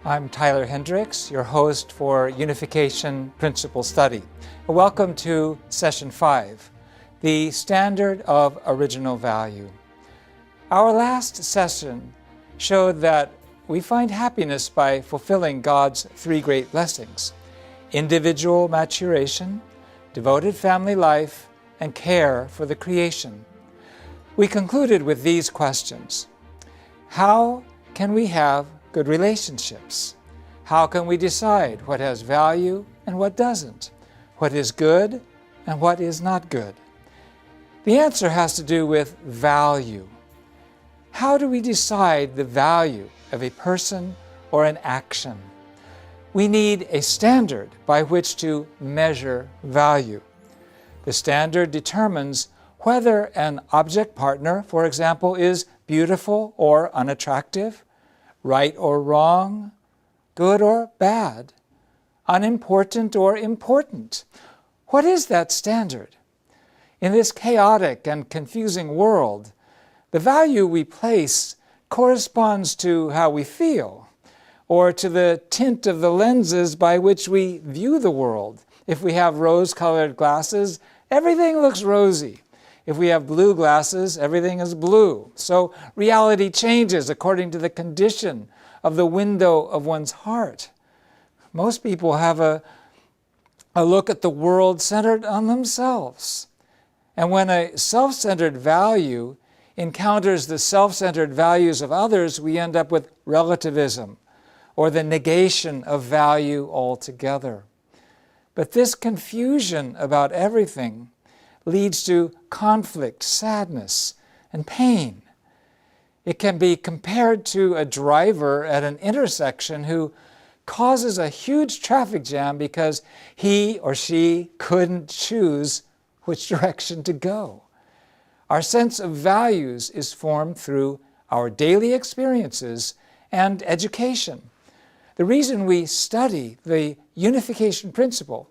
I'm Tyler Hendricks, your host for Unification Principle Study. Welcome to Session 5, the Standard of Original Value. Our last session showed that we find happiness by fulfilling God's three great blessings: individual maturation, devoted family life, and care for the creation. We concluded with these questions. How can we have good relationships? How can we decide what has value and what doesn't? What is good and what is not good? The answer has to do with value. How do we decide the value of a person or an action? We need a standard by which to measure value. The standard determines whether an object partner, for example, is beautiful or unattractive, right or wrong, good or bad, unimportant or important. What is that standard? In this chaotic and confusing world, the value we place corresponds to how we feel, or to the tint of the lenses by which we view the world. If we have rose-colored glasses, everything looks rosy. If we have blue glasses, everything is blue. So reality changes according to the condition of the window of one's heart. Most people have a look at the world centered on themselves. And when a self-centered value encounters the self-centered values of others, we end up with relativism, or the negation of value altogether. But this confusion about everything leads to conflict, sadness, and pain. It can be compared to a driver at an intersection who causes a huge traffic jam because he or she couldn't choose which direction to go. Our sense of values is formed through our daily experiences and education. The reason we study the unification principle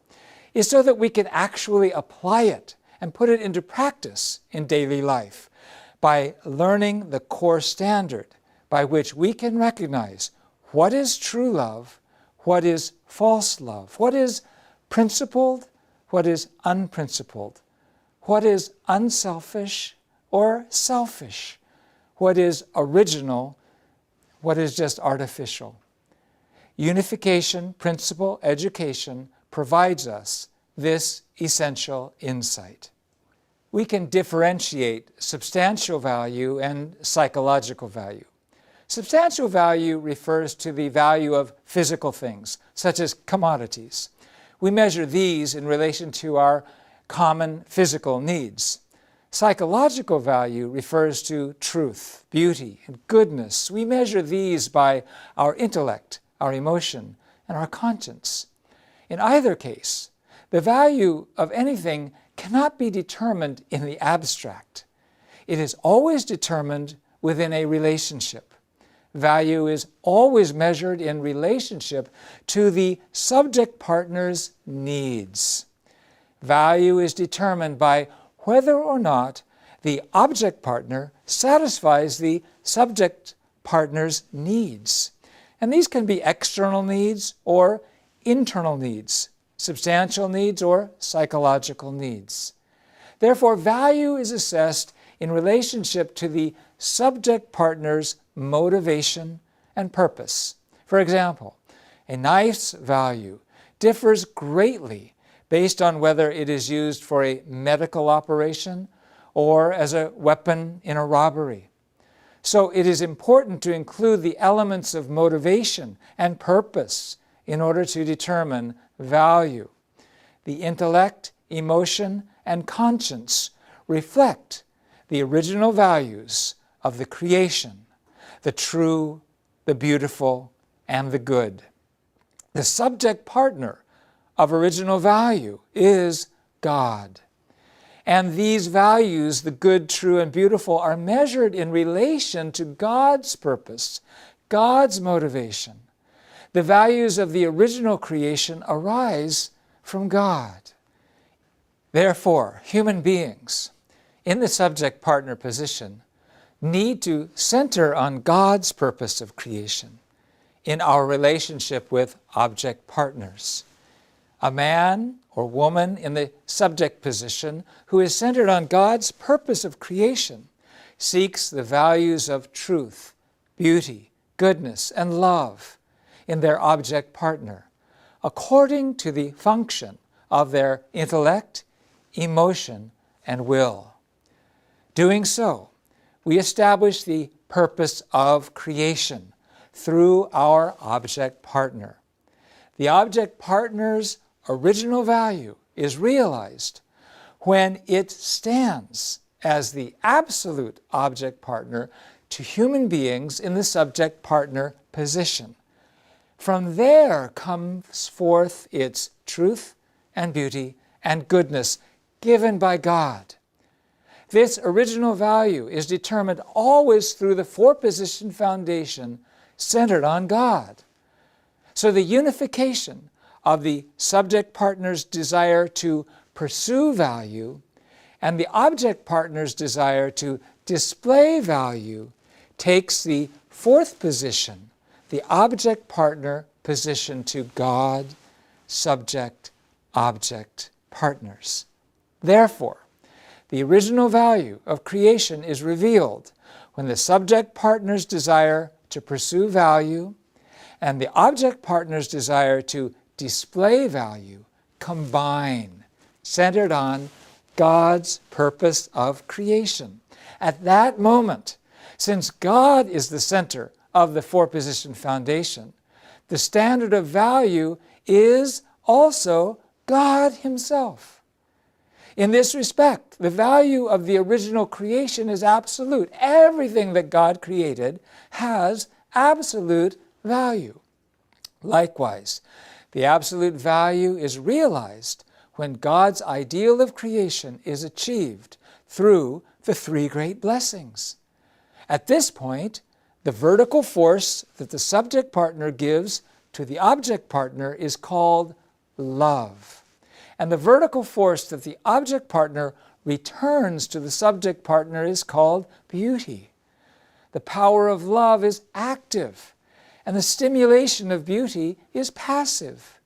is so that we can actually apply it and put it into practice in daily life by learning the core standard by which we can recognize what is true love, what is false love, what is principled, what is unprincipled, what is unselfish or selfish, what is original, what is just artificial. Unification principle education provides us this essential insight. We can differentiate substantial value and psychological value. Substantial value refers to the value of physical things, such as commodities. We measure these in relation to our common physical needs. Psychological value refers to truth, beauty, and goodness. We measure these by our intellect, our emotion, and our conscience. In either case, the value of anything cannot be determined in the abstract. It is always determined within a relationship. Value is always measured in relationship to the subject partner's needs. Value is determined by whether or not the object partner satisfies the subject partner's needs. And these can be external needs or internal needs, substantial needs or psychological needs. Therefore, value is assessed in relationship to the subject partner's motivation and purpose. For example, a knife's value differs greatly based on whether it is used for a medical operation or as a weapon in a robbery. So it is important to include the elements of motivation and purpose in order to determine value. The intellect, emotion, and conscience reflect the original values of the creation, the true, the beautiful, and the good. The subject partner of original value is God. And these values, the good, true, and beautiful, are measured in relation to God's purpose, God's motivation. The values of the original creation arise from God. Therefore, human beings in the subject-partner position need to center on God's purpose of creation in our relationship with object partners. A man or woman in the subject position who is centered on God's purpose of creation seeks the values of truth, beauty, goodness, and love in their object partner, according to the function of their intellect, emotion, and will. Doing so, we establish the purpose of creation through our object partner. The object partner's original value is realized when it stands as the absolute object partner to human beings in the subject partner position. From there comes forth its truth and beauty and goodness given by God. This original value is determined always through the four-position foundation centered on God. So the unification of the subject partner's desire to pursue value and the object partner's desire to display value takes the fourth position, the object partner position, to God, subject, object partners. Therefore, the original value of creation is revealed when the subject partner's desire to pursue value and the object partner's desire to display value combine, centered on God's purpose of creation. At that moment, since God is the center of the four-position foundation, the standard of value is also God Himself. In this respect, the value of the original creation is absolute. Everything that God created has absolute value. Likewise, the absolute value is realized when God's ideal of creation is achieved through the three great blessings. At this point, the vertical force that the subject partner gives to the object partner is called love. And the vertical force that the object partner returns to the subject partner is called beauty. The power of love is active, and the stimulation of beauty is passive.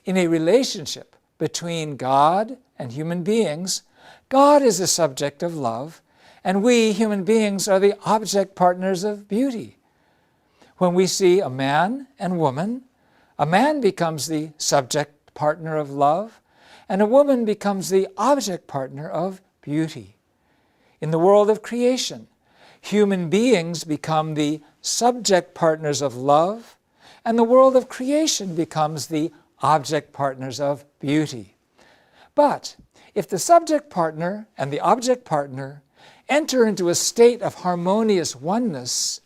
In a relationship between God and human beings, God is the subject of love, and we, human beings, are the object partners of beauty. When we see a man and woman, a man becomes the subject partner of love, and a woman becomes the object partner of beauty. In the world of creation, human beings become the subject partners of love, and the world of creation becomes the object partners of beauty. But if the subject partner and the object partner enter into a state of harmonious oneness,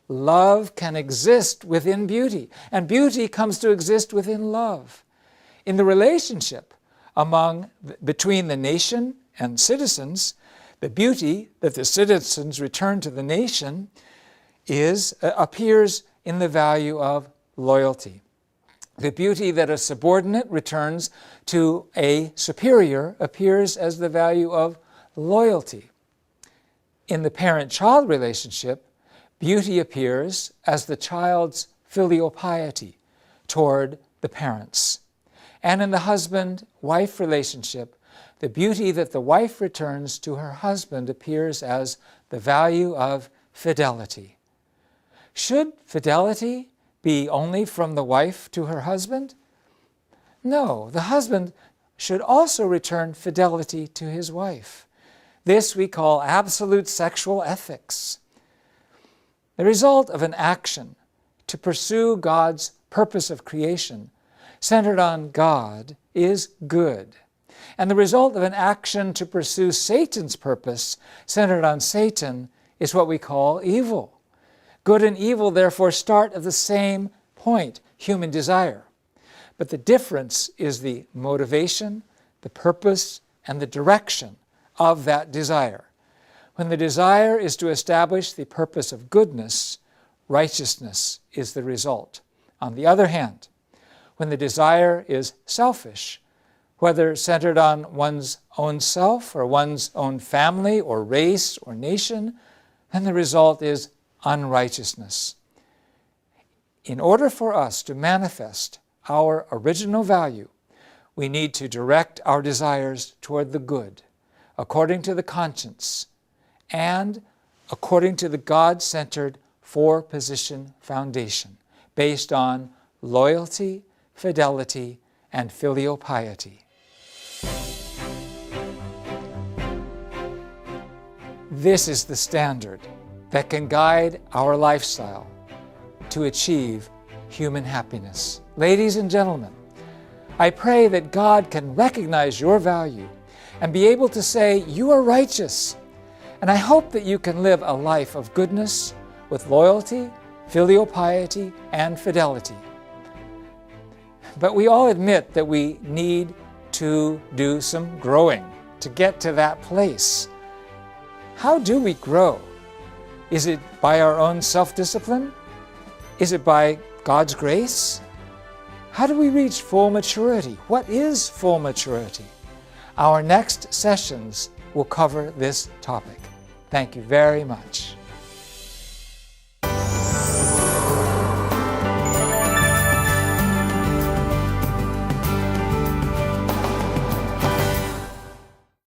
love can exist within beauty, and beauty comes to exist within love. In the relationship between the nation and citizens, the beauty that the citizens return to the nation appears in the value of loyalty. The beauty that a subordinate returns to a superior appears as the value of loyalty. In the parent-child relationship, beauty appears as the child's filial piety toward the parents. And in the husband-wife relationship, the beauty that the wife returns to her husband appears as the value of fidelity. Should fidelity be only from the wife to her husband? No, the husband should also return fidelity to his wife. This we call absolute sexual ethics. The result of an action to pursue God's purpose of creation centered on God is good. And the result of an action to pursue Satan's purpose centered on Satan is what we call evil. Good and evil, therefore, start at the same point, human desire. But the difference is the motivation, the purpose, and the direction of that desire. When the desire is to establish the purpose of goodness, righteousness is the result. On the other hand, when the desire is selfish, whether centered on one's own self or one's own family or race or nation, then the result is unrighteousness. in order for us to manifest our original value, we need to direct our desires toward the good, according to the conscience, and according to the God-centered four-position foundation, based on loyalty, fidelity, and filial piety. This is the standard that can guide our lifestyle to achieve human happiness. Ladies and gentlemen, I pray that God can recognize your value and be able to say, "You are righteous." And I hope that you can live a life of goodness with loyalty, filial piety, and fidelity. But we all admit that we need to do some growing to get to that place. How do we grow? Is it by our own self-discipline? Is it by God's grace? How do we reach full maturity? What is full maturity? Our next sessions will cover this topic. Thank you very much.